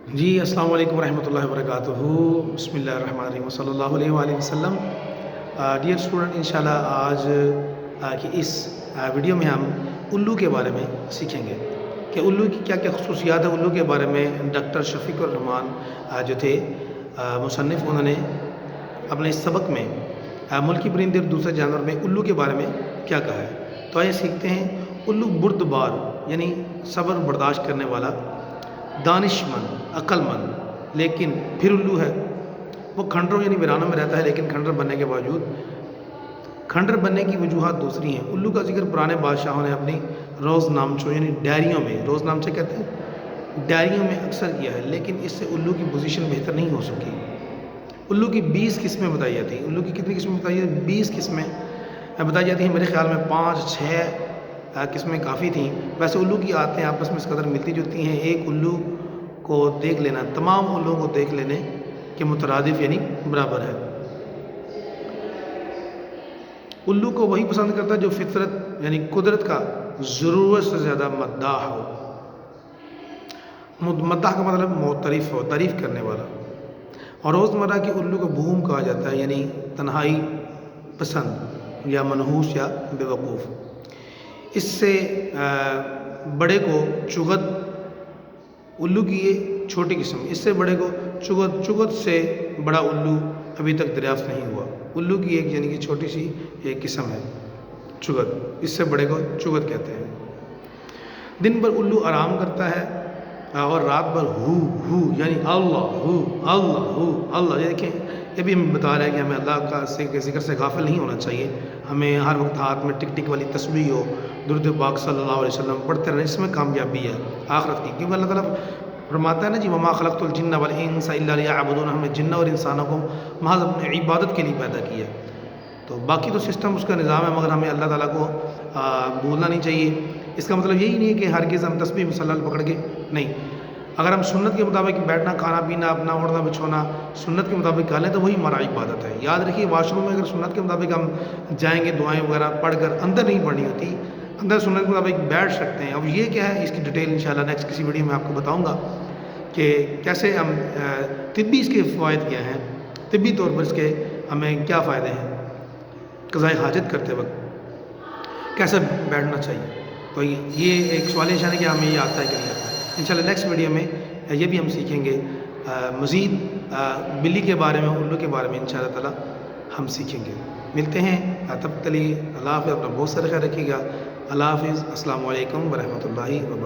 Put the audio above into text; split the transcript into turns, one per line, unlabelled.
جی السلام علیکم ورحمۃ اللہ وبرکاتہ۔ بسم اللہ الرحمن الرحیم صلی اللہ علیہ وآلہ وسلم۔ ڈیئر اسٹوڈنٹ، انشاءاللہ آج کی اس ویڈیو میں ہم الو کے بارے میں سیکھیں گے کہ الو کی کیا کیا خصوصیات ہیں۔ الو کے بارے میں ڈاکٹر شفیق الرحمان جو تھے مصنف، انہوں نے اپنے اس سبق میں ملکی پرندے اور دوسرے جانور میں الو کے بارے میں کیا کہا ہے۔ تو آئیے سیکھتے ہیں۔ الو بردبار یعنی صبر برداشت کرنے والا، دانش مند، عقل مند، لیکن پھر الو ہے۔ وہ کھنڈروں یعنی ویرانوں میں رہتا ہے، لیکن کھنڈر بننے کے باوجود کھنڈر بننے کی وجوہات دوسری ہیں۔ الو کا ذکر پرانے بادشاہوں نے اپنی روز نامچوں یعنی ڈائریوں میں، روز نامچے کہتے ہیں، ڈائریوں میں اکثر کیا ہے، لیکن اس سے الو کی پوزیشن بہتر نہیں ہو سکی۔ الو کی 20 قسمیں بتائی جاتی ہیں۔ الو کی کتنی قسمیں بتائی جاتی ہیں؟ 20 قسمیں بتائی جاتی ہیں۔ میرے خیال میں 5-6 قسمیں کافی تھیں۔ ویسے الو کی عادتیں آپس میں اس قدر ملتی جلتی ہیں، ایک الو کو دیکھ لینا تمام الو کو دیکھ لینے کے مترادف یعنی برابر ہے۔ الو کو وہی پسند کرتا ہے جو فطرت یعنی قدرت کا ضرورت سے زیادہ مداح ہو۔ مداح کا مطلب معترف ہو، تعریف کرنے والا۔ اور روزمرہ کی الو کو بوم کہا جاتا ہے، یعنی تنہائی پسند یا منحوس یا بے وقوف۔ اس سے بڑے کو چغد، الو کی یہ چھوٹی قسم، اس سے بڑے کو چغد، چغد سے بڑا الو ابھی تک دریافت نہیں ہوا۔ الو کی ایک یعنی کہ چھوٹی سی ایک قسم ہے چغد، اس سے بڑے کو چغد کہتے ہیں۔ دن بھر الو آرام کرتا ہے اور رات بھر ہو ہو یعنی اللہ ہو اللہ ہو اللہ۔ یہ دیکھیں، یہ بھی ہمیں بتا رہا ہے کہ ہمیں اللہ کا ذکر سے غافل نہیں ہونا چاہیے۔ ہمیں ہر وقت ہاتھ میں ٹک ٹک والی تسبیح ہو، درود پاک صلی اللہ علیہ وسلم پڑھتے رہنے، اس میں کامیابی ہے آخرت کی۔ کیونکہ اللہ تعالیٰ فرماتا ہے نا جی وما خلقت الجن والانس الا لیعبدون، ہم نے جن اور انسانوں کو محض اپنے عبادت کے لیے پیدا کیا۔ تو باقی تو سسٹم اس کا نظام ہے، مگر ہمیں اللہ تعالیٰ کو بھولنا نہیں چاہیے۔ اس کا مطلب یہی نہیں ہے کہ ہرگز ہم تسبیح مسلسل پکڑ کے نہیں، اگر ہم سنت کے مطابق بیٹھنا، کھانا پینا، اپنا اڑنا بچھونا سنت کے مطابق کر لیں تو وہی ہمارا عبادت ہے۔ یاد رکھیے، واش روم میں اگر سنت کے مطابق ہم جائیں گے، دعائیں وغیرہ پڑھ کر اندر نہیں پڑھنی ہوتی، اندر سنت کے مطابق بیٹھ سکتے ہیں۔ اب یہ کیا ہے، اس کی ڈیٹیل انشاءاللہ نیکسٹ کسی ویڈیو میں آپ کو بتاؤں گا کہ کیسے ہم طبی اس کے فوائد کیا ہیں، طبی طور پر اس کے ہمیں کیا فائدے ہیں، قضاء حاجت کرتے وقت کیسے بیٹھنا چاہیے۔ تو یہ ایک سوال نشان ہے کہ ہمیں یہ آتا ہے کہ نہیں آتا ہے۔ انشاءاللہ نیکسٹ ویڈیو میں یہ بھی ہم سیکھیں گے، مزید بلی کے بارے میں، الو کے بارے میں انشاءاللہ تعالی ہم سیکھیں گے۔ ملتے ہیں، تب تک کے لیے اللہ حافظ، اپنا بہت سارا خیال رکھیے گا۔ اللہ حافظ، السلام علیکم ورحمۃ اللہ وبرکاتہ۔